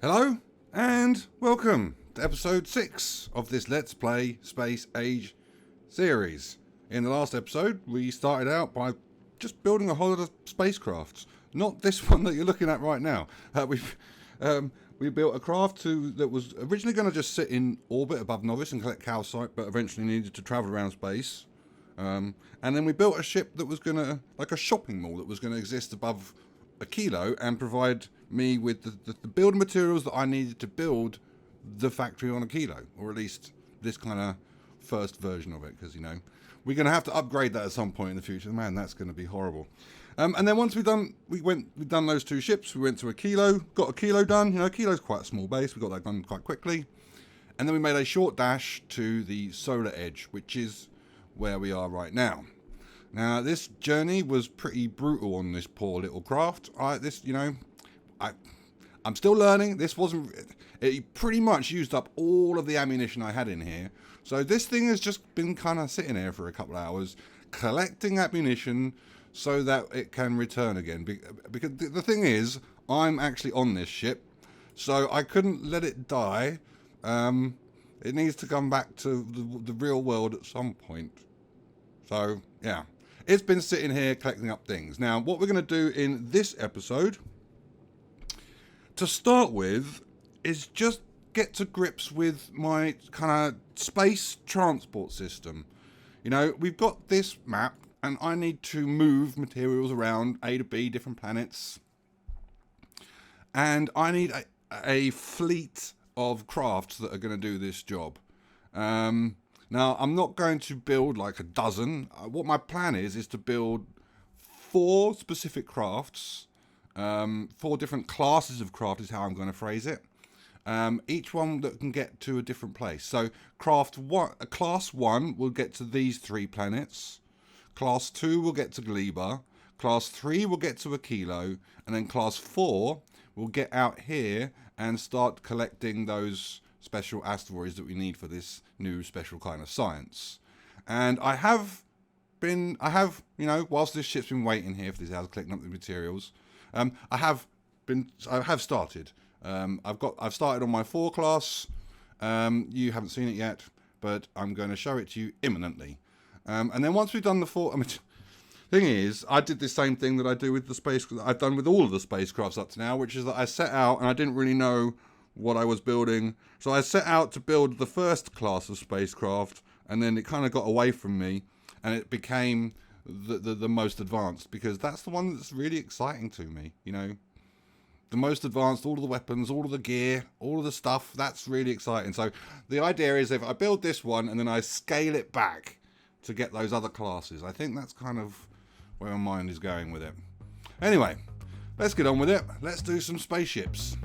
Hello and welcome to episode 6 of this Let's Play Space Age series. In the last episode we started out by just building a whole lot of spacecrafts. Not this one that you're looking at right now. We built a craft that was originally going to just sit in orbit above Novice and collect calcite, but eventually needed to travel around space. And then we built a ship that was going to, like a shopping mall, that was going to exist above Aquilo and provide me with the building materials that I needed to build the factory on Aquilo, or at least this kind of first version of it, because, you know, we're going to have to upgrade that at some point in the future. Man, that's going to be horrible. And then once we've done those two ships, we went to Aquilo, got Aquilo done. You know, Aquilo's quite a small base. We got that done quite quickly. And then we made a short dash to the solar edge, which is where we are right now. Now, this journey was pretty brutal on this poor little craft. I'm still learning. It pretty much used up all of the ammunition I had in here. So this thing has just been kind of sitting there for a couple of hours, collecting ammunition so that it can return again. Because the thing is, I'm actually on this ship, so I couldn't let it die. It needs to come back to the real world at some point. So, yeah. It's been sitting here collecting up things. Now, what we're going to do in this episode, to start with, is just get to grips with my kind of space transport system. You know, we've got this map, and I need to move materials around A to B, different planets. And I need a fleet of crafts that are going to do this job. Now, I'm not going to build like a dozen. What my plan is to build 4 specific crafts. 4 different classes of craft is how I'm going to phrase it. Each one that can get to a different place. So, class 1 will get to these 3 planets. Class 2 will get to Gleba. Class 3 will get to Aquilo. And then Class 4 will get out here and start collecting those special asteroids that we need for this new special kind of science. And I have, you know, whilst this ship's been waiting here for these hours collecting up the materials, I have started. I've started on my 4 class. You haven't seen it yet, but I'm going to show it to you imminently. And then once we've done the 4, thing is, I did the same thing that I do with the space. I've done with all of the spacecrafts up to now, which is that I set out and I didn't really know what I was building. So I set out to build the first class of spacecraft, and then it kind of got away from me, and it became the most advanced, because that's the one that's really exciting to me, you know. The most advanced, all of the weapons, all of the gear, all of the stuff, that's really exciting. So the idea is if I build this one and then I scale it back to get those other classes, I think that's kind of where my mind is going with it. Anyway, let's get on with it. Let's do some spaceships.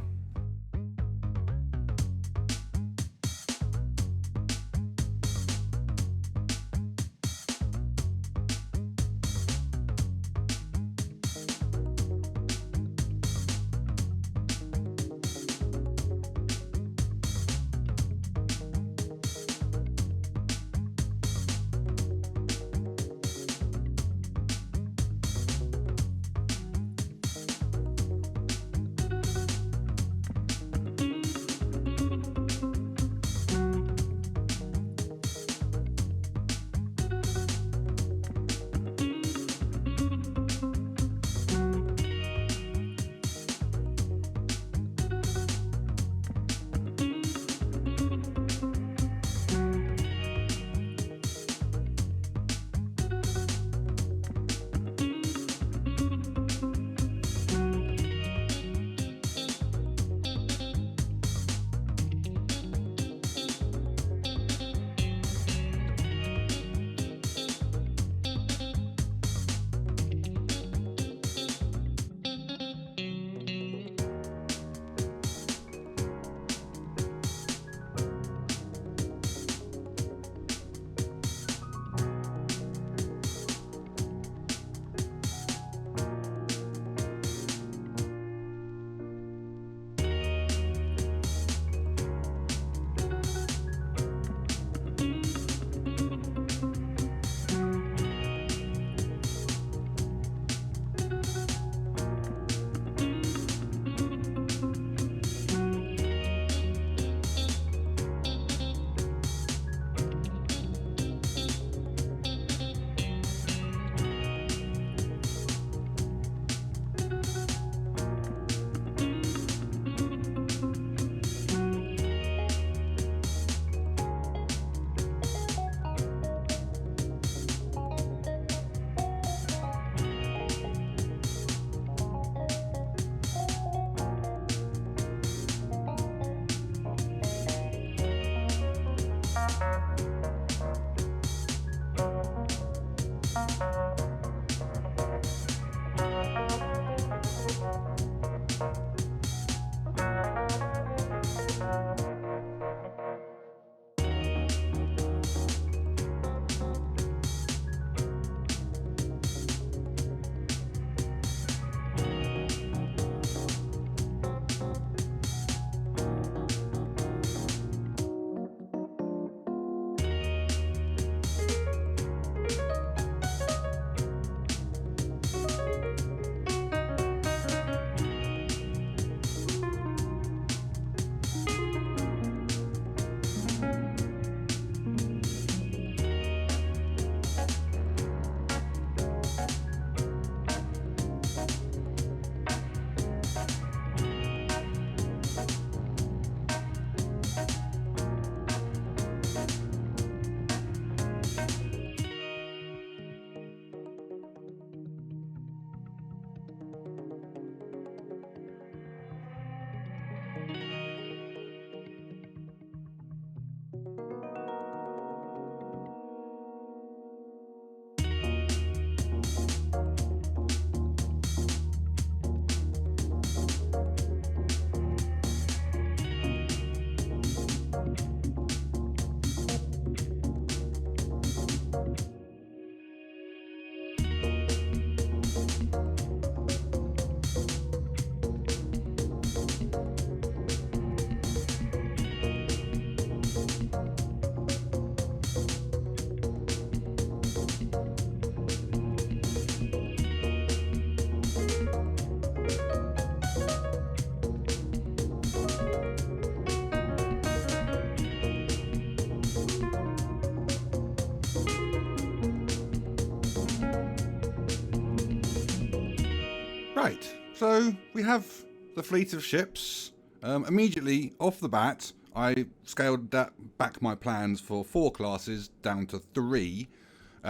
Right, so we have the fleet of ships. Immediately off the bat, I scaled back my plans for 4 classes down to 3.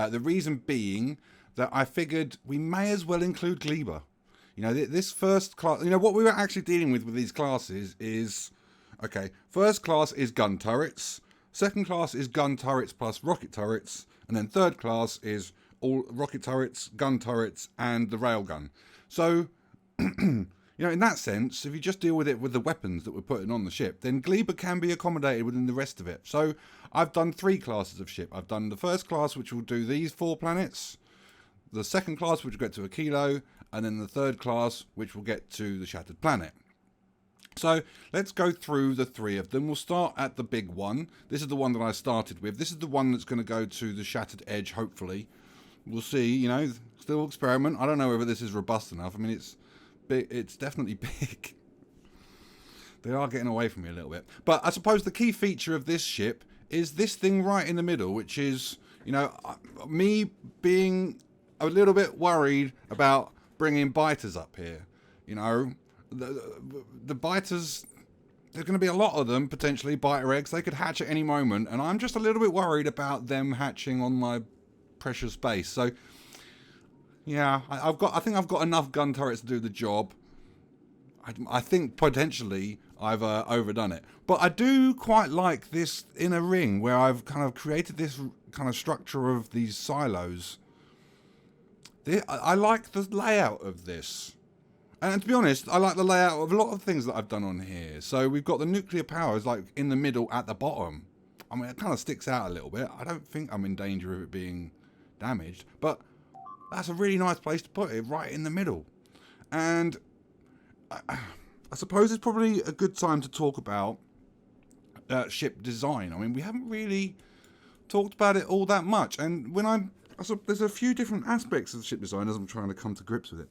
The reason being that I figured we may as well include Gleba. You know, this first class, you know, what we were actually dealing with these classes is, okay, first class is gun turrets, second class is gun turrets plus rocket turrets, and then third class is all rocket turrets, gun turrets, and the railgun. So, you know, in that sense, if you just deal with it with the weapons that we're putting on the ship, then Gleba can be accommodated within the rest of it. So I've done 3 classes of ship. I've done the first class, which will do these 4 planets, the second class, which will get to Aquilo, and then the third class, which will get to the Shattered Planet. So let's go through the 3 of them. We'll start at the big one. This is the one that I started with. This is the one that's going to go to the Shattered Edge, hopefully. We'll see, you know, still experiment. I don't know whether this is robust enough. I mean, it's big, it's definitely big. They are getting away from me a little bit. But I suppose the key feature of this ship is this thing right in the middle, which is, you know, me being a little bit worried about bringing biters up here. You know, the biters, there's going to be a lot of them, potentially, biter eggs. They could hatch at any moment, and I'm just a little bit worried about them hatching on my precious base. So, yeah, I think I've got enough gun turrets to do the job. I think potentially I've overdone it. But I do quite like this inner ring where I've kind of created this kind of structure of these silos. I like the layout of this. And to be honest, I like the layout of a lot of things that I've done on here. So we've got the nuclear powers like in the middle at the bottom. I mean, it kind of sticks out a little bit. I don't think I'm in danger of it being damaged. But that's a really nice place to put it, right in the middle. And I suppose it's probably a good time to talk about ship design. I mean, we haven't really talked about it all that much. And when there's a few different aspects of ship design as I'm trying to come to grips with it.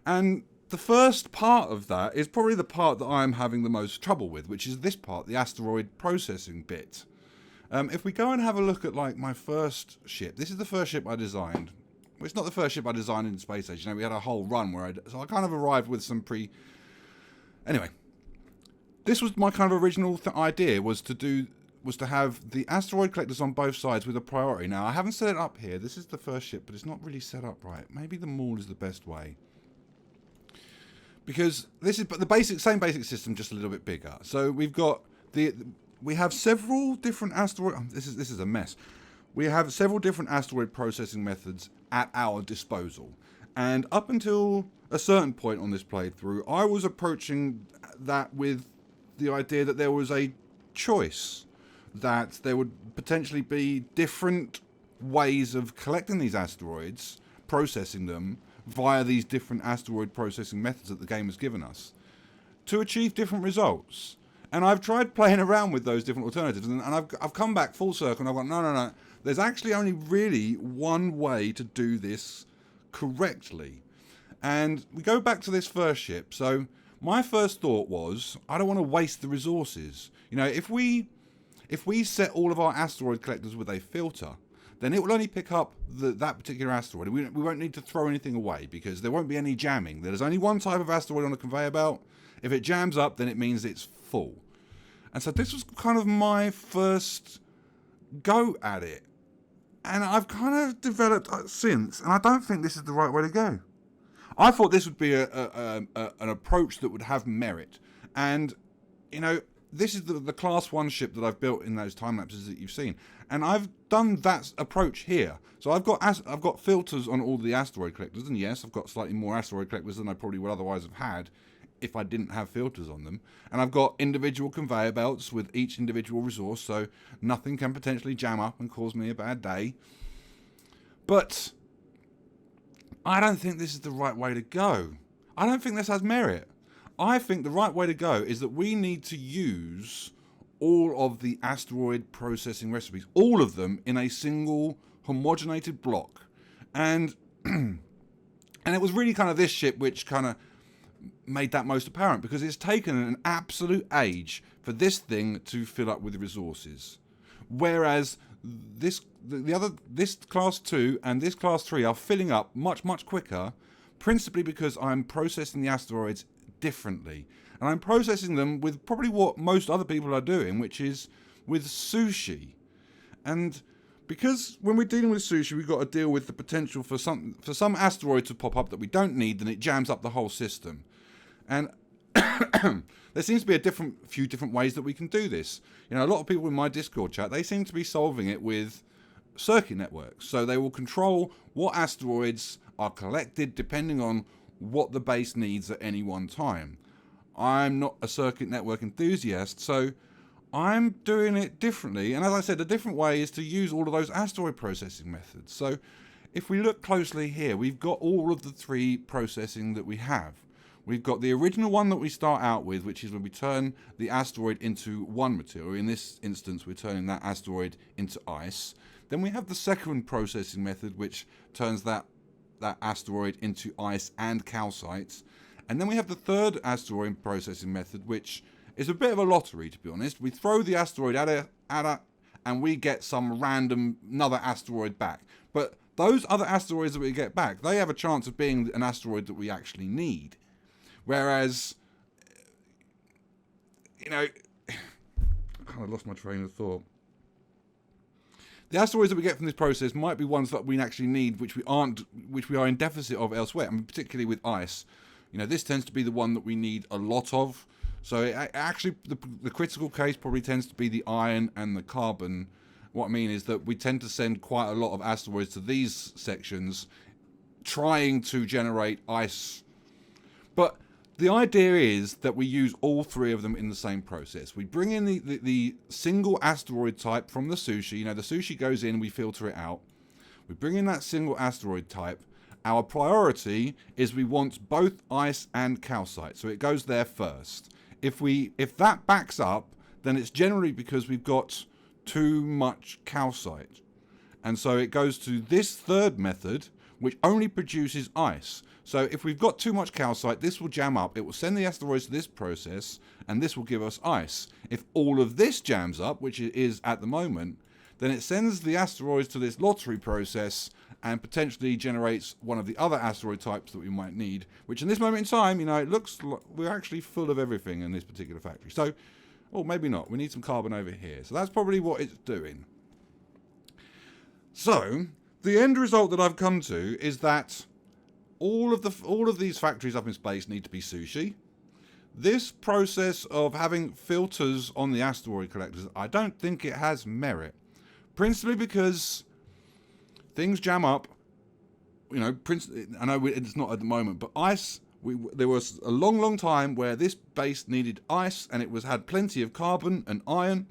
And the first part of that is probably the part that I'm having the most trouble with, which is this part, the asteroid processing bit. If we go and have a look at like my first ship, this is the first ship I designed. Well, it's not the first ship I designed in Space Age. You know, we had a whole run where so I kind of arrived with some Anyway, this was my kind of original idea was to have the asteroid collectors on both sides with a priority. Now, I haven't set it up here. This is the first ship, but it's not really set up right. Maybe the maul is the best way. Because this is the same basic system, just a little bit bigger. So we've got we have several different asteroid. This is a mess. We have several different asteroid processing methods at our disposal, and up until a certain point on this playthrough, I was approaching that with the idea that there was a choice, that there would potentially be different ways of collecting these asteroids, processing them via these different asteroid processing methods that the game has given us to achieve different results. And I've tried playing around with those different alternatives, and I've come back full circle, and I've gone, no. There's actually only really one way to do this correctly. And we go back to this first ship. So my first thought was, I don't want to waste the resources. You know, if we set all of our asteroid collectors with a filter, then it will only pick up that particular asteroid. We won't need to throw anything away because there won't be any jamming. There's only one type of asteroid on a conveyor belt. If it jams up, then it means it's full. And so this was kind of my first go at it. And I've kind of developed since, and I don't think this is the right way to go. I thought this would be an approach that would have merit. And, you know, this is the Class 1 ship that I've built in those time lapses that you've seen. And I've done that approach here. So I've got filters on all the asteroid collectors. And yes, I've got slightly more asteroid collectors than I probably would otherwise have had if I didn't have filters on them. And I've got individual conveyor belts with each individual resource, so nothing can potentially jam up and cause me a bad day. But I don't think this is the right way to go. I don't think this has merit. I think the right way to go is that we need to use all of the asteroid processing recipes, all of them in a single homogenated block. And it was really kind of this ship which kind of made that most apparent, because it's taken an absolute age for this thing to fill up with resources. Whereas this Class 2 and this Class 3 are filling up much, much quicker principally because I'm processing the asteroids differently. And I'm processing them with probably what most other people are doing, which is with sushi. And because when we're dealing with sushi, we've got to deal with the potential for some asteroid to pop up that we don't need, then it jams up the whole system. And there seems to be a few different ways that we can do this. You know, a lot of people in my Discord chat, they seem to be solving it with circuit networks. So they will control what asteroids are collected depending on what the base needs at any one time. I'm not a circuit network enthusiast, so I'm doing it differently. And as I said, a different way is to use all of those asteroid processing methods. So if we look closely here, we've got all of the three processing that we have. We've got the original one that we start out with, which is when we turn the asteroid into one material. In this instance, we're turning that asteroid into ice. Then we have the second processing method, which turns that asteroid into ice and calcite. And then we have the third asteroid processing method, which is a bit of a lottery, to be honest. We throw the asteroid at it, and we get some random another asteroid back. But those other asteroids that we get back, they have a chance of being an asteroid that we actually need. Whereas, you know, I kind of lost my train of thought. The asteroids that we get from this process might be ones that we actually need, which we are in deficit of elsewhere. I mean, particularly with ice. You know, this tends to be the one that we need a lot of. So actually, the critical case probably tends to be the iron and the carbon. What I mean is that we tend to send quite a lot of asteroids to these sections, trying to generate ice. But the idea is that we use all three of them in the same process. We bring in the single asteroid type from the sushi. You know, the sushi goes in, we filter it out. We bring in that single asteroid type. Our priority is we want both ice and calcite, so it goes there first. If that backs up, then it's generally because we've got too much calcite. And so it goes to this third method, which only produces ice. So if we've got too much calcite, this will jam up. It will send the asteroids to this process, and this will give us ice. If all of this jams up, which it is at the moment, then it sends the asteroids to this lottery process and potentially generates one of the other asteroid types that we might need, which in this moment in time, you know, it looks like we're actually full of everything in this particular factory. So, or maybe not. We need some carbon over here. So that's probably what it's doing. So the end result that I've come to is that all of these factories up in space need to be sushi. This process of having filters on the asteroid collectors, I don't think it has merit. Principally because things jam up. You know, I know it's not at the moment, but ice. There was a long time where this base needed ice, and it had plenty of carbon and iron,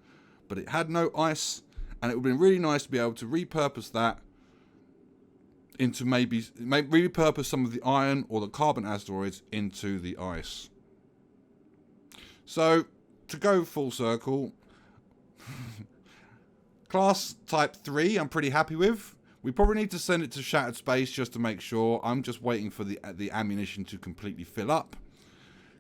but it had no ice, and it would have been really nice to be able to repurpose that into maybe repurpose some of the iron or the carbon asteroids into the ice. So to go full circle. Class Type 3, I'm pretty happy with. We probably need to send it to shattered space just to make sure. I'm just waiting for the ammunition to completely fill up.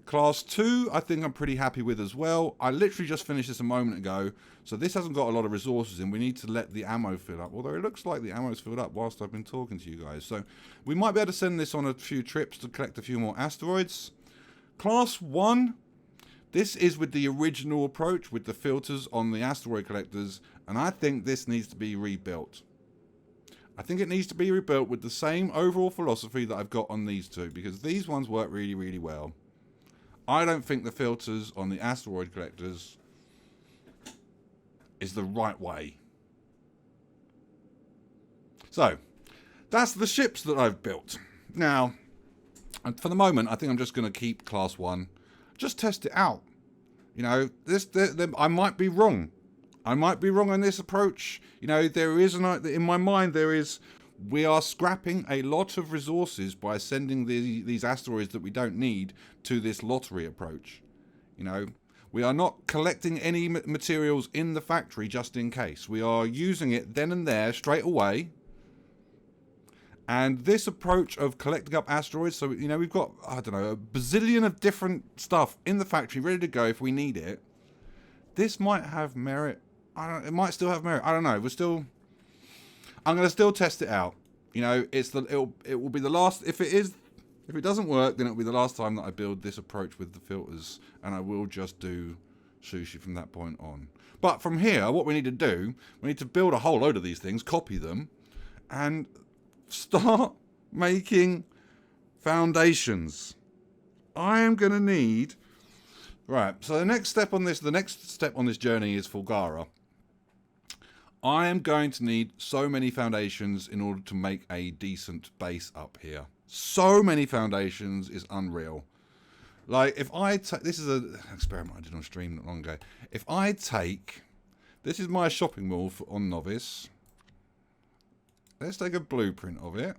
Class 2, I think I'm pretty happy with as well. I literally just finished this a moment ago, so this hasn't got a lot of resources in. We need to let the ammo fill up, although it looks like the ammo's filled up whilst I've been talking to you guys. So we might be able to send this on a few trips to collect a few more asteroids. Class 1, this is with the original approach, with the filters on the asteroid collectors, and I think this needs to be rebuilt. I think it needs to be rebuilt with the same overall philosophy that I've got on these two, because these ones work really, really well. I don't think the filters on the asteroid collectors is the right way. So, that's the ships that I've built. Now, for the moment, I think I'm just going to keep Class 1. Just test it out. You know, I might be wrong. I might be wrong on this approach. You know, in my mind, we are scrapping a lot of resources by sending these asteroids that we don't need to this lottery approach. You know, we are not collecting any materials in the factory just in case. We are using it then and there straight away. And this approach of collecting up asteroids, so, you know, we've got, I don't know, a bazillion of different stuff in the factory ready to go if we need it. This might have merit. It might still have merit. I don't know. I'm going to still test it out. You know, it will be the last. If it is If it doesn't work, then it'll be the last time that I build this approach with the filters, and I will just do sushi from that point on. But from here, what we need to do, we need to build a whole load of these things, copy them, and start making foundations. I am going to need... Right, so the next step on this journey is Fulgara. I am going to need so many foundations in order to make a decent base up here. So many foundations is unreal. Like, if I take... This is an experiment I did on stream not long ago. If I take... This is my shopping mall on Novice. Let's take a blueprint of it.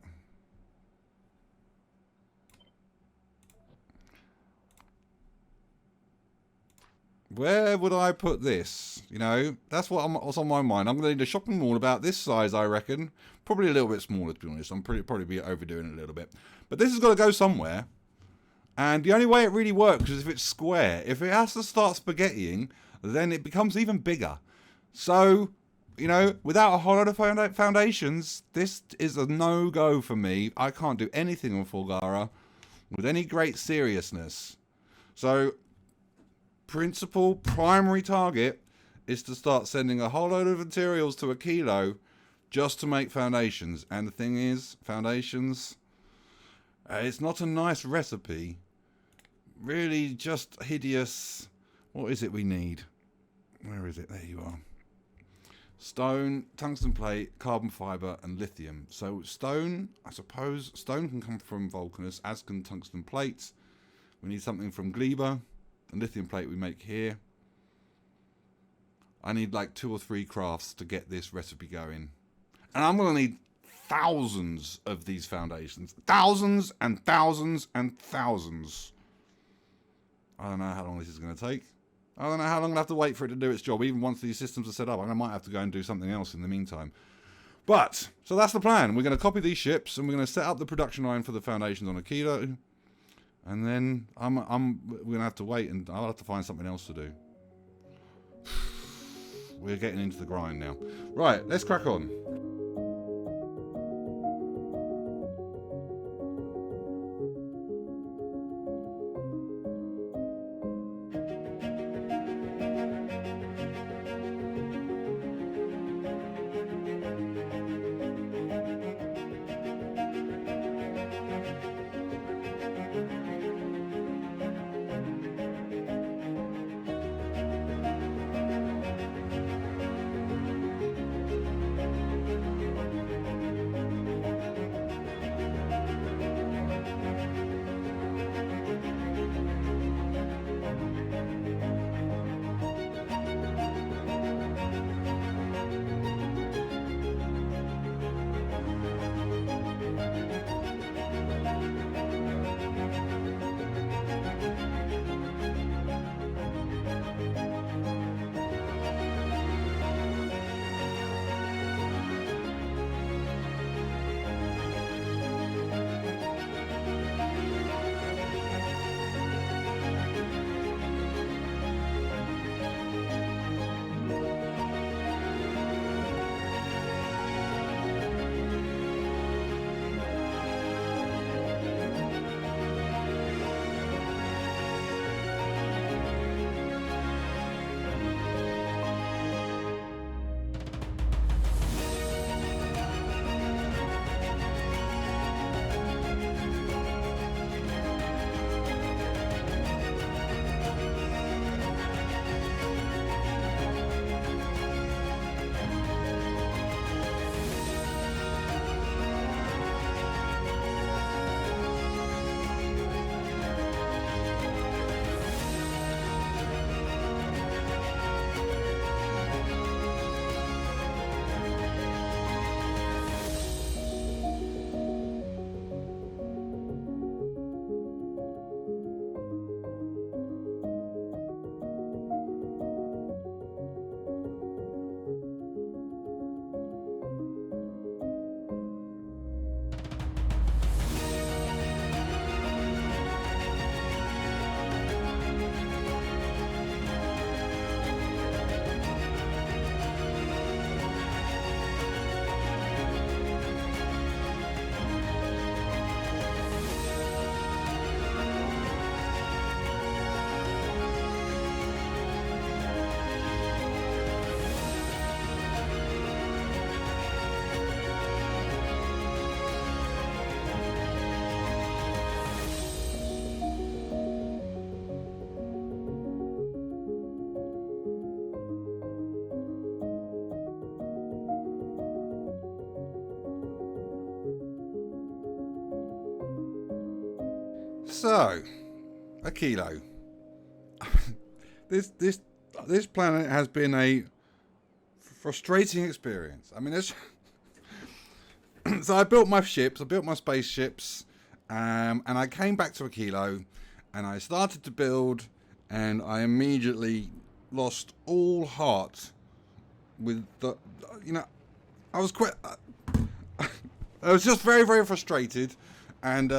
Where would I put this? You know, that's what's on my mind. I'm going to need a shopping mall about this size, I reckon. Probably a little bit smaller, to be honest. I'm probably be overdoing it a little bit. But this has got to go somewhere. And the only way it really works is if it's square. If it has to start spaghettiing, then it becomes even bigger. So, you know, without a whole lot of foundations, this is a no-go for me. I can't do anything on Fulgara with any great seriousness. So, primary target is to start sending a whole load of materials to Aquilo just to make foundations. And the thing is, foundations, it's not a nice recipe. Really just hideous. What is it we need? Where is it? There you are. Stone, tungsten plate, carbon fiber, and lithium. So stone, I suppose, stone can come from Vulcanus, as can tungsten plates. We need something from Gleba. And lithium plate we make here. I need like 2 or 3 crafts to get this recipe going. And I'm going to need thousands of these foundations. Thousands and thousands and thousands. I don't know how long this is going to take. I don't know how long I'll have to wait for it to do its job. Even once these systems are set up, I might have to go and do something else in the meantime. But, so that's the plan. We're going to copy these ships and we're going to set up the production line for the foundations on Aquilo. And then we're going to have to wait, and I'll have to find something else to do. We're getting into the grind now. Right, let's crack on. So, Aquilo. This planet has been a frustrating experience. I mean, so I built my ships, I built my spaceships, and I came back to Aquilo, and I started to build, and I immediately lost all heart with the, I was quite, I was just very, very frustrated, and to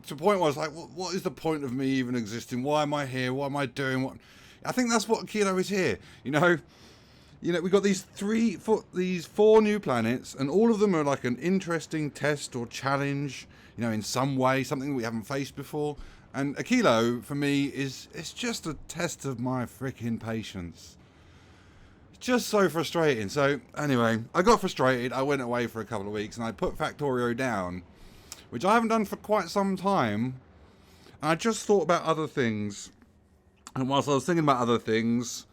the point where I was like, what is the point of me even existing? Why am I here? What am I doing? I think that's what Aquilo is here, we've got these four new planets, and all of them are like an interesting test or challenge, in some way, something we haven't faced before. And Aquilo, for me, it's just a test of my freaking patience. It's just so frustrating. So, anyway, I got frustrated. I went away for a couple of weeks, and I put Factorio down, which I haven't done for quite some time. And I just thought about other things. And whilst I was thinking about other things,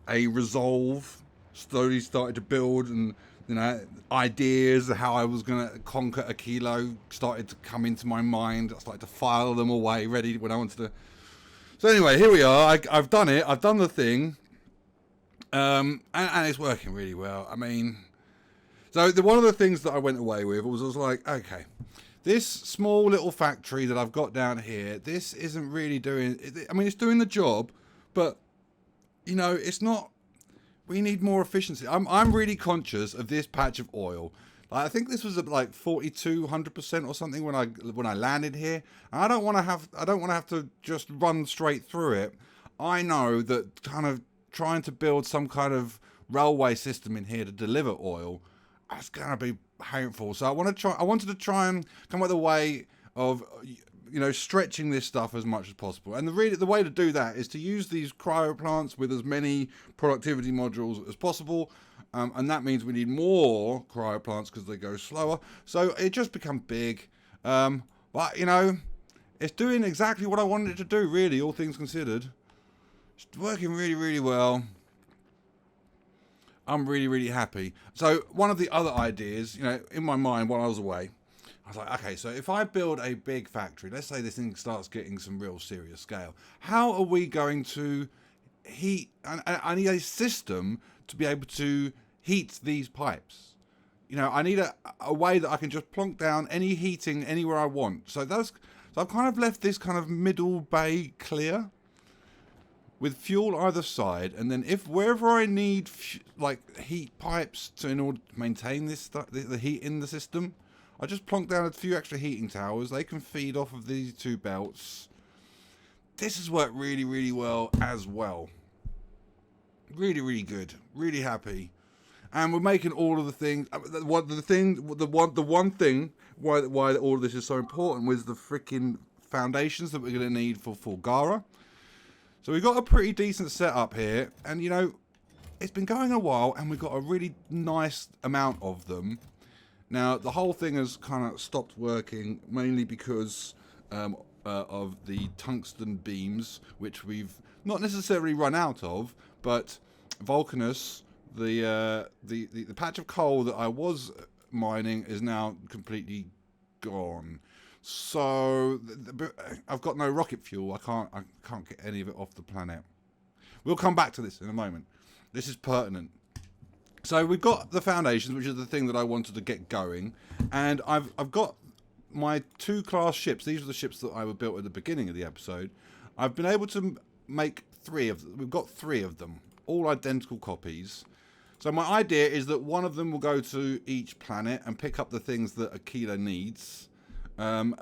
a resolve slowly started to build, and ideas of how I was going to conquer Aquilo started to come into my mind. I started to file them away, ready when I wanted to. So anyway, here we are. I've done it. I've done the thing, and it's working really well. I mean, so one of the things that I went away with was I was like, okay, this small little factory that I've got down here, this isn't really doing. I mean, it's doing the job, but it's not. We need more efficiency. I'm really conscious of this patch of oil. I think this was at like 4,200% or something when I landed here. And I don't want to have to just run straight through it. I know that kind of trying to build some kind of railway system in here to deliver oil, that's gonna be painful. So I wanted to try and come up with a way of stretching this stuff as much as possible. And the way to do that is to use these cryo plants with as many productivity modules as possible. And that means we need more cryo plants because they go slower. So it just becomes big. But, it's doing exactly what I wanted it to do, really, all things considered. It's working really, really well. I'm really, really happy. So one of the other ideas, in my mind while I was away, I was like, okay, so if I build a big factory, let's say this thing starts getting some real serious scale, how are we going to heat? I need a system to be able to heat these pipes. I need a way that I can just plonk down any heating anywhere I want. So I've kind of left this kind of middle bay clear with fuel either side, and then wherever I need heat pipes in order to maintain this the heat in the system, I just plonk down a few extra heating towers. They can feed off of these two belts. This has worked really, really well as well. Really, really good. Really happy. And we're making all of the things. The one thing why all of this is so important was the freaking foundations that we're going to need for Fulgara. So we've got a pretty decent setup here, and it's been going a while, and we've got a really nice amount of them. Now, the whole thing has kind of stopped working, mainly because of the tungsten beams, which we've not necessarily run out of, but Vulcanus, the patch of coal that I was mining, is now completely gone. So I've got no rocket fuel. I can't get any of it off the planet. We'll come back to this in a moment. This is pertinent. So we've got the foundations, which is the thing that I wanted to get going, and I've got my 2 class ships. These are the ships that I were built at the beginning of the episode. I've been able to make 3 of them. We've got 3 of them, all identical copies. So my idea is that one of them will go to each planet and pick up the things that Aquilo needs,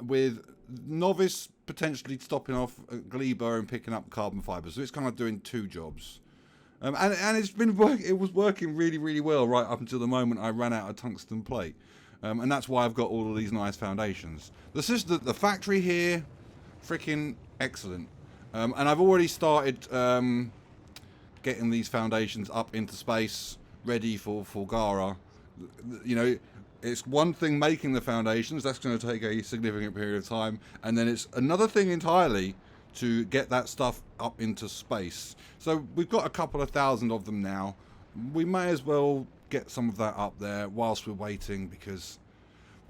with Novice potentially stopping off at Gleba and picking up carbon fibers. So it's kind of doing 2 jobs. And it's been it was working really, really well right up until the moment I ran out of tungsten plate. And that's why I've got all of these nice foundations. The factory here, freaking excellent. And I've already started getting these foundations up into space, ready for Fulgara. It's one thing making the foundations. That's going to take a significant period of time. And then it's another thing entirely to get that stuff up into space. So we've got a couple of thousand of them now. We may as well get some of that up there whilst we're waiting, because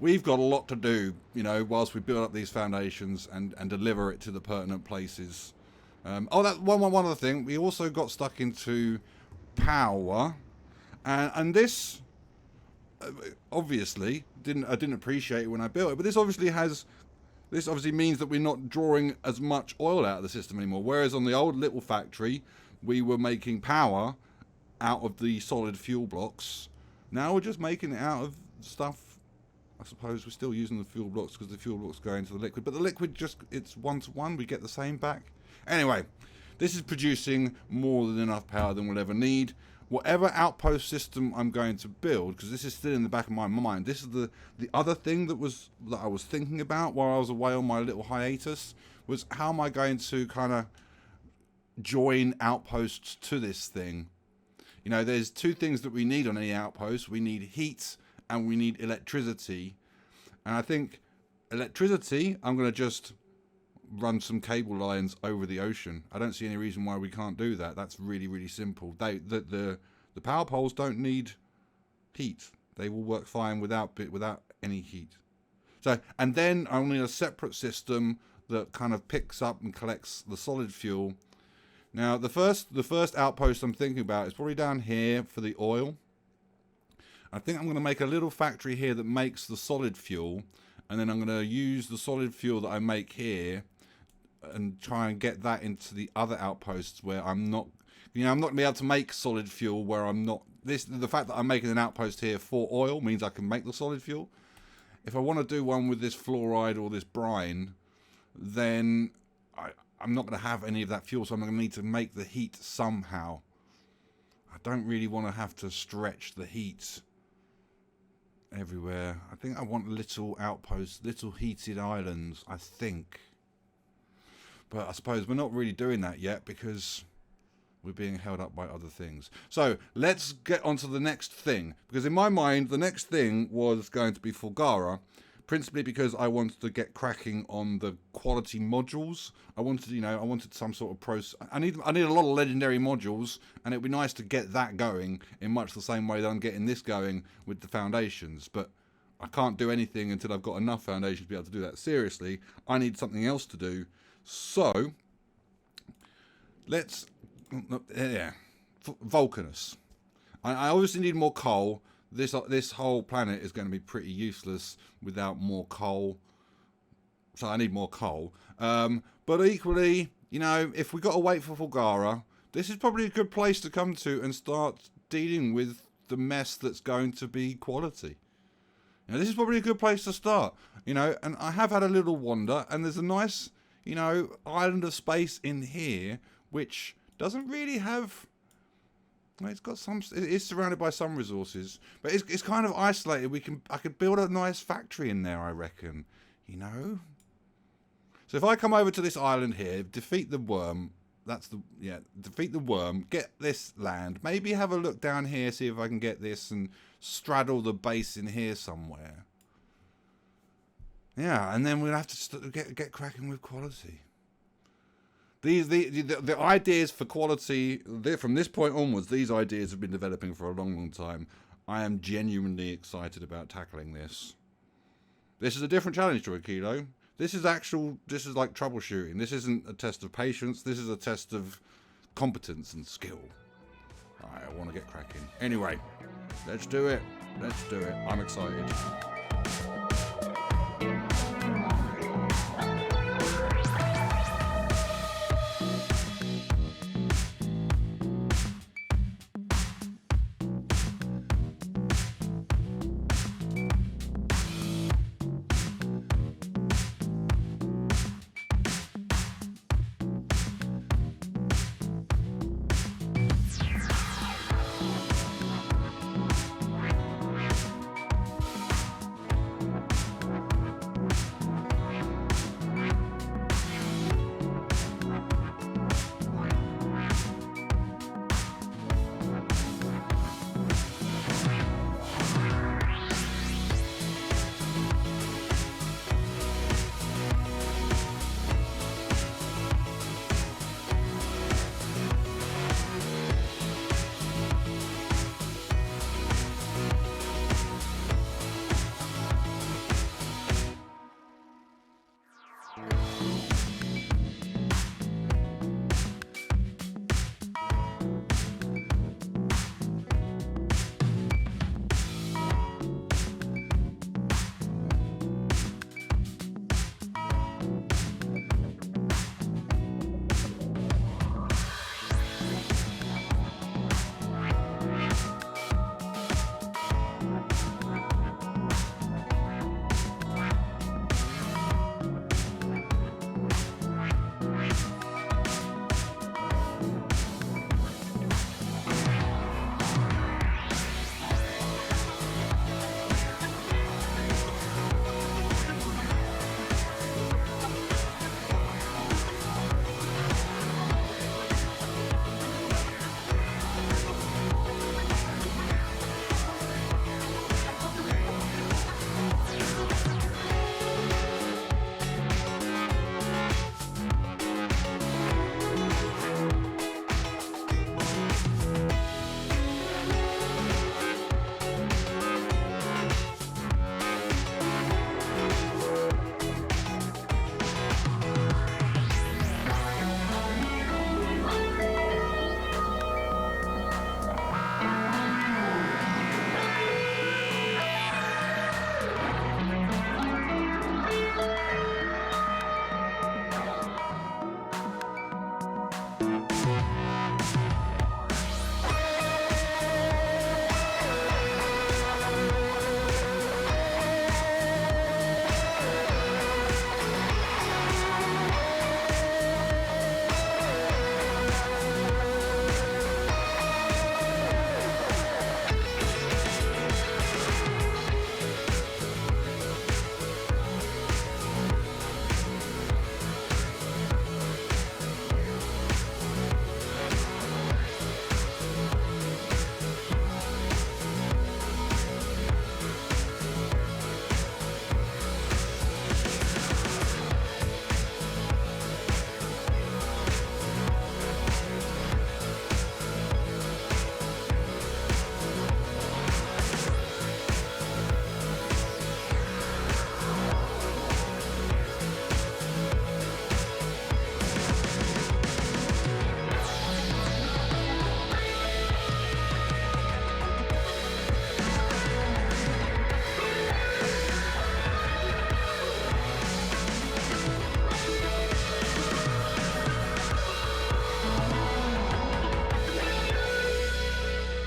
we've got a lot to do, whilst we build up these foundations and deliver it to the pertinent places. That one other thing, we also got stuck into power, and this obviously I didn't appreciate it when I built it, but this obviously means that we're not drawing as much oil out of the system anymore. Whereas on the old little factory, we were making power out of the solid fuel blocks. Now we're just making it out of stuff. I suppose we're still using the fuel blocks because the fuel blocks go into the liquid, but the liquid it's 1-to-1. We get the same back. Anyway, this is producing more than enough power than we'll ever need. Whatever outpost system I'm going to build, because this is still in the back of my mind, this is the other thing that I was thinking about while I was away on my little hiatus, was how am I going to kind of join outposts to this thing. There's two things that we need on any outpost. We need heat and we need electricity. And I think electricity, I'm going to just run some cable lines over the ocean. I don't see any reason why we can't do that. That's really, really simple. The power poles don't need heat. They will work fine without any heat. So, and then I'll need a separate system that kind of picks up and collects the solid fuel. Now, the first outpost I'm thinking about is probably down here for the oil. I think I'm going to make a little factory here that makes the solid fuel, and then I'm going to use the solid fuel that I make here and try and get that into the other outposts where I'm not going to be able to make solid fuel where I'm not. The fact that I'm making an outpost here for oil means I can make the solid fuel. If I want to do one with this fluoride or this brine, then I'm not going to have any of that fuel, so I'm going to need to make the heat somehow. I don't really want to have to stretch the heat everywhere. I think I want little outposts, little heated islands, I think. But I suppose we're not really doing that yet because we're being held up by other things. So let's get on to the next thing. Because in my mind, the next thing was going to be Fulgara. Principally because I wanted to get cracking on the quality modules. I wanted some sort of process. I need a lot of legendary modules, and it'd be nice to get that going in much the same way that I'm getting this going with the foundations. But I can't do anything until I've got enough foundations to be able to do that seriously. I need something else to do. So Vulcanus. I obviously need more coal. This whole planet is going to be pretty useless without more coal. So I need more coal. But equally, if we got to wait for Fulgara, this is probably a good place to come to and start dealing with the mess that's going to be quality. This is probably a good place to start. And I have had a little wander, and there's a nice, island of space in here, which doesn't really have. It's got some. It is surrounded by some resources, but it's kind of isolated. I could build a nice factory in there, I reckon. So if I come over to this island here, defeat the worm. Defeat the worm. Get this land. Maybe have a look down here, see if I can get this and straddle the base in here somewhere. Yeah, and then we'll have to get cracking with quality. The ideas for quality, from this point onwards, these ideas have been developing for a long, long time. I am genuinely excited about tackling this. This is a different challenge to Aquilo. This is like troubleshooting. This isn't a test of patience. This is a test of competence and skill. I want to get cracking. Anyway, let's do it. I'm excited.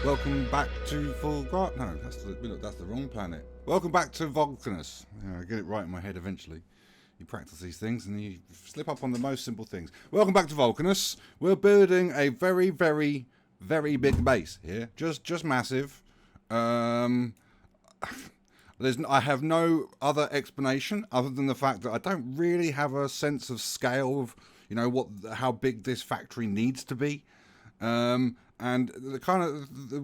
Welcome back to Vulcanus. No, that's the wrong planet. Welcome back to Vulcanus. Yeah, I get it right in my head eventually. You practice these things and you slip up on the most simple things. Welcome back to Vulcanus. We're building a very, very, very big base here. Just massive. I have no other explanation other than the fact that I don't really have a sense of scale of, how big this factory needs to be. And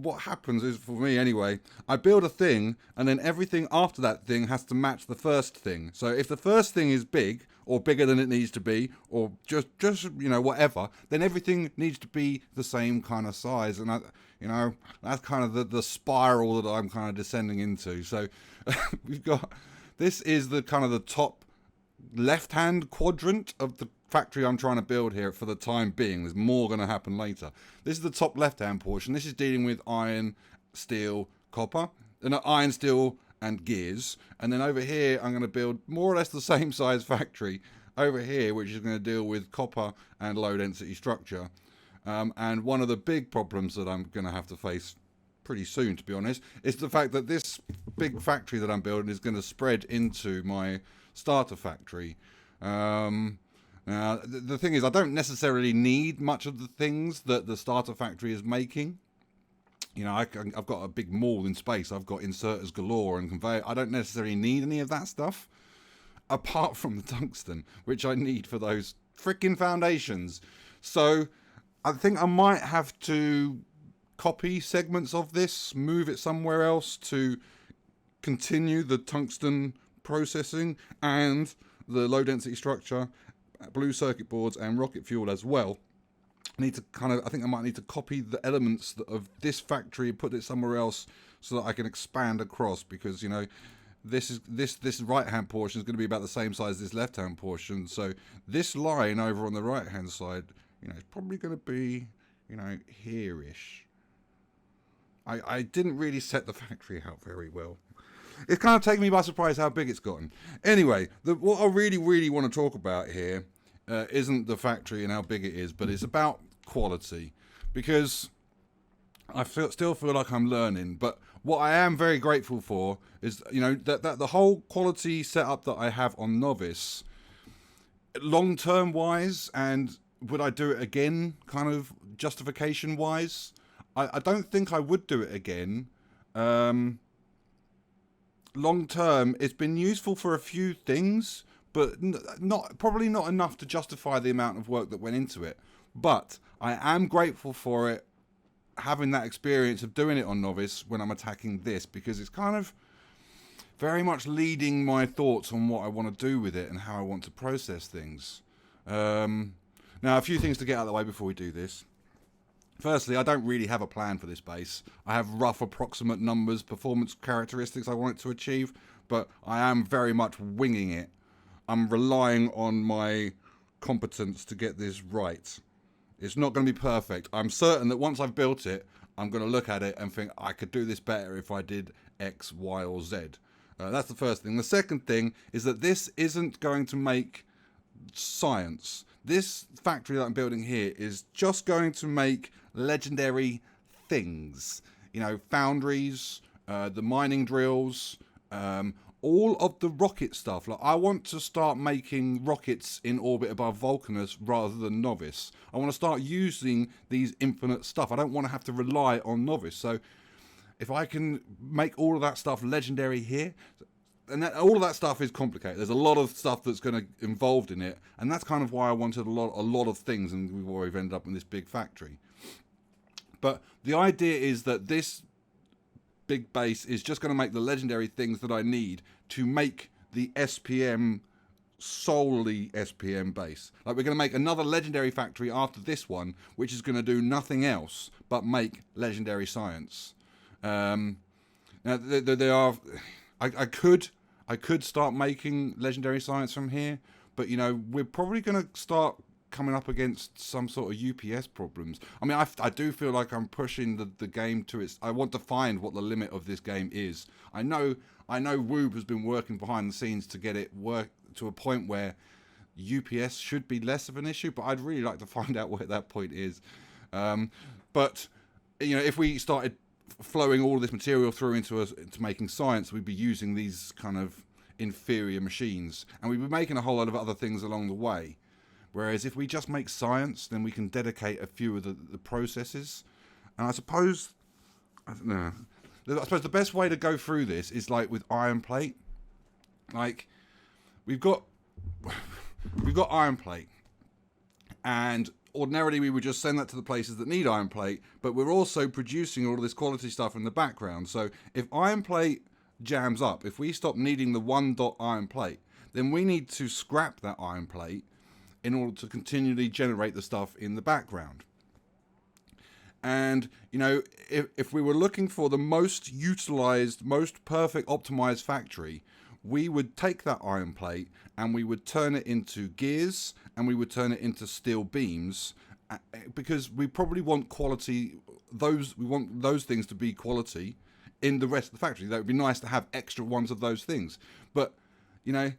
what happens is, for me anyway, I build a thing and then everything after that thing has to match the first thing. So if the first thing is big or bigger than it needs to be, or just whatever, then everything needs to be the same kind of size. And that's kind of the spiral that I'm kind of descending into. So this is the kind of the top left-hand quadrant of the factory I'm trying to build here for the time being. There's more going to happen later. This is the top left-hand portion. This is dealing with iron, steel, copper, and iron, steel, and gears. And then over here, I'm going to build more or less the same size factory over here, which is going to deal with copper and low-density structure. And one of the big problems that I'm going to have to face pretty soon, to be honest, is the fact that this big factory that I'm building is going to spread into my starter factory. Now, the thing is, I don't necessarily need much of the things that the starter factory is making. I've got a big mall in space. I've got inserters galore and conveyor. I don't necessarily need any of that stuff, apart from the tungsten, which I need for those freaking foundations. So I think I might have to copy segments of this, move it somewhere else to continue the tungsten processing and the low density structure, blue circuit boards and rocket fuel as well. I think I might need to copy the elements of this factory, put it somewhere else so that I can expand across, because this right hand portion is going to be about the same size as this left hand portion. So this line over on the right hand side, it's probably going to be here-ish. I didn't really set the factory out very well. It's kind of taken me by surprise how big it's gotten. Anyway, what I really, really want to talk about here isn't the factory and how big it is, but it's about quality. Because I still feel like I'm learning, but what I am very grateful for is, that the whole quality setup that I have on Novice, long-term wise, and would I do it again, kind of justification wise, I don't think I would do it again. Long term, it's been useful for a few things, but probably not enough to justify the amount of work that went into it. But I am grateful for it, having that experience of doing it on Novice when I'm attacking this, because it's kind of very much leading my thoughts on what I want to do with it and how I want to process things. Now, a few things to get out of the way before we do this. Firstly, I don't really have a plan for this base. I have rough approximate numbers, performance characteristics I want it to achieve, but I am very much winging it. I'm relying on my competence to get this right. It's not going to be perfect. I'm certain that once I've built it, I'm going to look at it and think, I could do this better if I did X, Y, or Z. That's the first thing. The second thing is that this isn't going to make science. This factory that I'm building here is just going to make legendary things. Foundries, the mining drills, all of the rocket stuff. Like, I want to start making rockets in orbit above Vulcanus rather than Novice. I want to start using these infinite stuff. I don't want to have to rely on Novice. So if I can make all of that stuff legendary here, and all of that stuff is complicated. There's a lot of stuff that's going to involved in it, and that's kind of why I wanted a lot of things, and we've ended up in this big factory. But the idea is that this big base is just going to make the legendary things that I need to make the SPM solely SPM base. Like, we're going to make another legendary factory after this one, which is going to do nothing else but make legendary science. Now there are. I could start making legendary science from here, but we're probably going to start coming up against some sort of UPS problems. I mean, I do feel like I'm pushing the game to its. I want to find what the limit of this game is. I know Woob has been working behind the scenes to get it work to a point where UPS should be less of an issue, but I'd really like to find out where that point is. But if we started flowing all of this material through into making science, we'd be using these kind of inferior machines, and we'd be making a whole lot of other things along the way. Whereas if we just make science, then we can dedicate a few of the processes. And I suppose the best way to go through this is like with iron plate. Like we've got iron plate, and ordinarily we would just send that to the places that need iron plate, but we're also producing all of this quality stuff in the background. So if iron plate jams up, if we stop needing the 1-dot iron plate, then we need to scrap that iron plate in order to continually generate the stuff in the background. And, you know, if we were looking for the most utilized, most perfect optimized factory, we would take that iron plate and we would turn it into gears and we would turn it into steel beams, because we probably want quality. We want those things to be quality in the rest of the factory. That would be nice to have extra ones of those things. But, you know,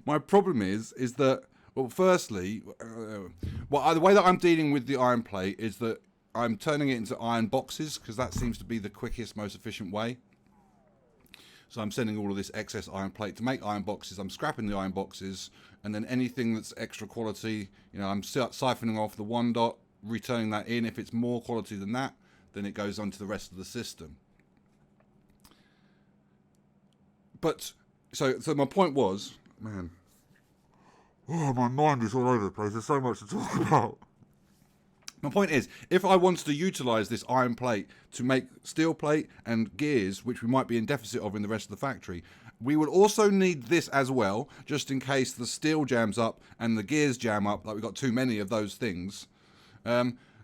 my problem is that, well, firstly, the way that I'm dealing with the iron plate is that I'm turning it into iron boxes, because that seems to be the quickest, most efficient way. So I'm sending all of this excess iron plate to make iron boxes. I'm scrapping the iron boxes, and then anything that's extra quality, you know, I'm siphoning off the 1-dot, returning that in. If it's more quality than that, then it goes on to the rest of the system. But so my point was, man, my mind is all over the place. There's so much to talk about. My point is, if I wanted to utilize this iron plate to make steel plate and gears, which we might be in deficit of in the rest of the factory, we would also need this as well, just in case the steel jams up and the gears jam up, like we've got too many of those things.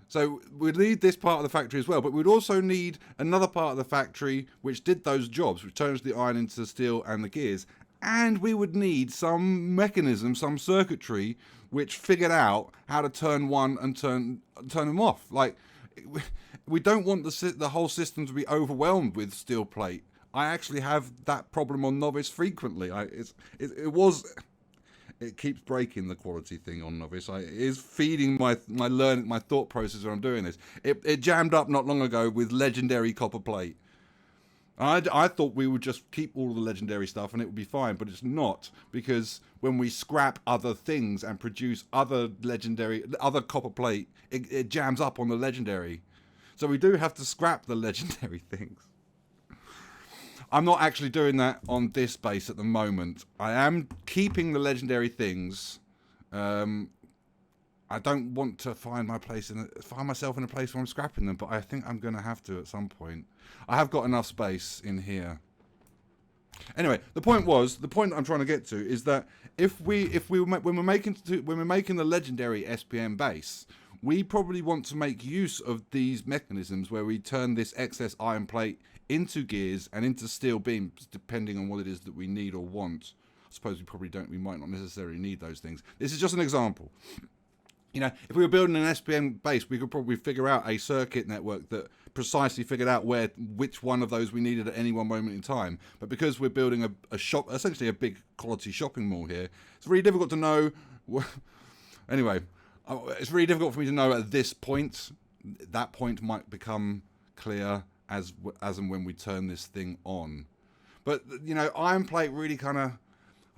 So we'd need this part of the factory as well, but we'd also need another part of the factory which did those jobs, which turns the iron into the steel and the gears. And we would need some mechanism, some circuitry, which figured out how to turn one and turn them off. Like, we don't want the whole system to be overwhelmed with steel plate. I actually have that problem on Novice frequently. It keeps breaking the quality thing on Novice. It is feeding my thought process when I'm doing this. It jammed up not long ago with legendary copper plate. I thought we would just keep all the legendary stuff and it would be fine, but it's not, because when we scrap other things and produce other copper plate, it jams up on the legendary. So we do have to scrap the legendary things. I'm not actually doing that on this base at the moment. I am keeping the legendary things. I don't want to find myself in a place where I'm scrapping them, but I think I'm going to have to at some point. I have got enough space in here. Anyway, the point I'm trying to get to is that when we're making the legendary SPM base, we probably want to make use of these mechanisms where we turn this excess iron plate into gears and into steel beams, depending on what it is that we need or want. I suppose we might not necessarily need those things. This is just an example. You know, if we were building an SPM base, we could probably figure out a circuit network that precisely figured out which one of those we needed at any one moment in time. But because we're building a shop, essentially a big quality shopping mall here, it's really difficult to know. Anyway, it's really difficult for me to know at this point. That point might become clear as and when we turn this thing on. But, you know, iron plate really kind of,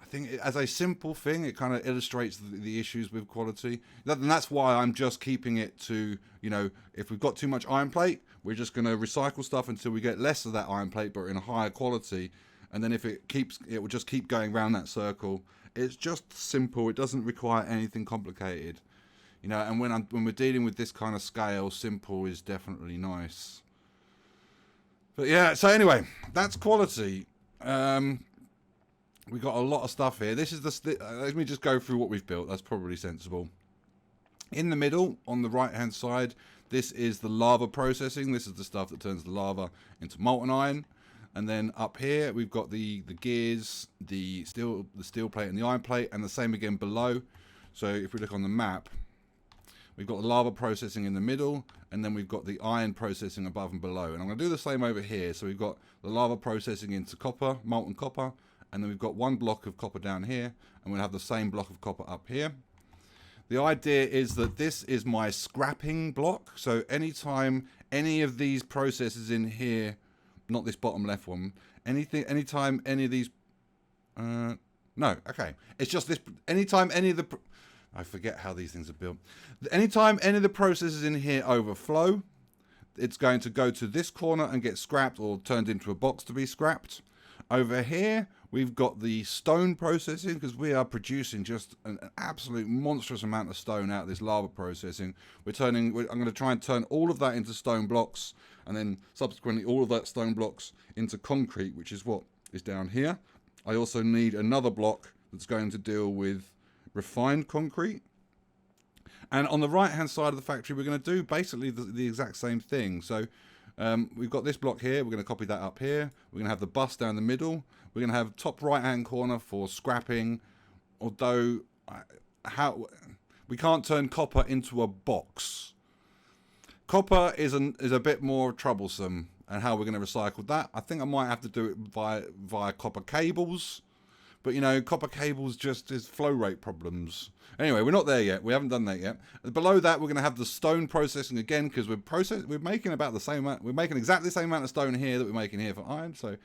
I think as a simple thing, it kind of illustrates the issues with quality. And that's why I'm just keeping it to, you know, if we've got too much iron plate, we're just going to recycle stuff until we get less of that iron plate, but in a higher quality. And then it will just keep going around that circle. It's just simple. It doesn't require anything complicated. You know, and when we're dealing with this kind of scale, simple is definitely nice. But yeah, so anyway, that's quality. We've got a lot of stuff here. This is let me just go through what we've built. That's probably sensible. In the middle, on the right-hand side, this is the lava processing. This is the stuff that turns the lava into molten iron. And then up here, we've got the gears, the steel plate and the iron plate, and the same again below. So if we look on the map, we've got the lava processing in the middle, and then we've got the iron processing above and below. And I'm going to do the same over here. So we've got the lava processing into copper, molten copper, and then we've got one block of copper down here, and we'll have the same block of copper up here. The idea is that this is my scrapping block. So anytime any of these processes in here, not this bottom left one, anytime any of these, no, okay. It's just this, anytime any of the, I forget how these things are built. Anytime any of the processes in here overflow, it's going to go to this corner and get scrapped or turned into a box to be scrapped. Over here, we've got the stone processing, because we are producing just an absolute monstrous amount of stone out of this lava processing. I'm going to try and turn all of that into stone blocks, and then subsequently all of that stone blocks into concrete, which is what is down here. I also need another block that's going to deal with refined concrete. And on the right hand side of the factory, we're going to do basically the exact same thing. So we've got this block here. We're going to copy that up here. We're going to have the bus down the middle. We're going to have top right hand corner for scrapping. Although we can't turn copper into a box. Copper is a bit more troublesome, and how we're going to recycle that. I think I might have to do it via copper cables. But, you know, copper cables just is flow rate problems. Anyway, we're not there yet. We haven't done that yet. Below that, we're going to have the stone processing again, because we're making about the same amount. We're making exactly the same amount of stone here that we're making here for iron. So,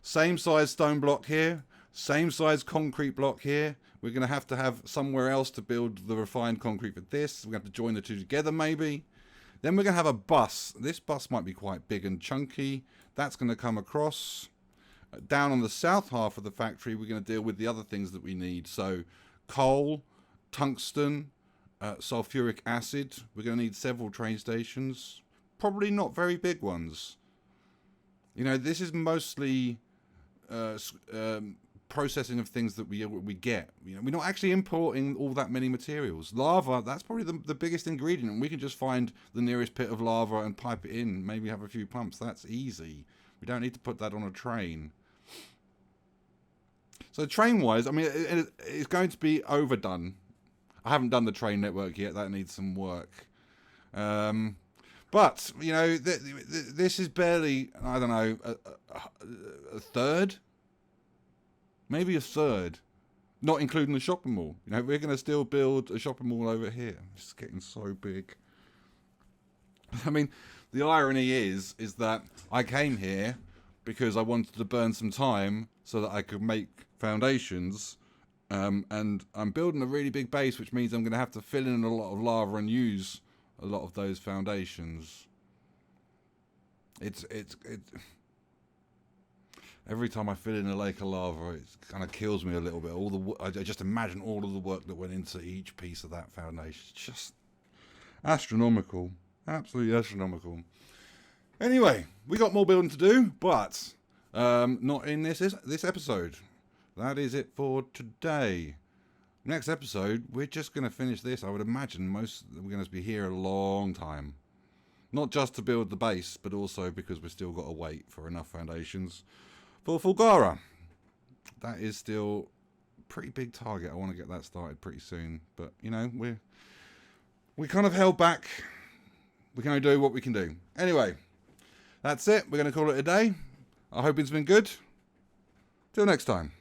same size stone block here, same size concrete block here. We're going to have somewhere else to build the refined concrete for this. We're going to have to join the two together, maybe. Then we're going to have a bus. This bus might be quite big and chunky. That's going to come across. Down on the south half of the factory, we're going to deal with the other things that we need. So coal, tungsten, sulfuric acid. We're going to need several train stations. Probably not very big ones. You know, this is mostly processing of things that we get. You know, we're not actually importing all that many materials. Lava, that's probably the biggest ingredient. And we can just find the nearest pit of lava and pipe it in. Maybe have a few pumps. That's easy. We don't need to put that on a train. So train-wise, I mean, it's going to be overdone. I haven't done the train network yet. That needs some work. But, you know, this is barely, I don't know, a third? Maybe a third. Not including the shopping mall. You know, we're going to still build a shopping mall over here. It's getting so big. I mean, the irony is that I came here because I wanted to burn some time so that I could make foundations, and I'm building a really big base, which means I'm going to have to fill in a lot of lava and use a lot of those foundations. Every time I fill in a lake of lava, it kind of kills me a little bit. I just imagine all of the work that went into each piece of that foundation. It's just astronomical. Absolutely astronomical. Anyway, we got more building to do, but not in this episode. That is it for today. Next episode, we're just going to finish this. I would imagine we're going to be here a long time. Not just to build the base, but also because we've still got to wait for enough foundations for Fulgara. That is still a pretty big target. I want to get that started pretty soon. But, you know, we kind of held back. We can only do what we can do. Anyway, that's it. We're going to call it a day. I hope it's been good. Till next time.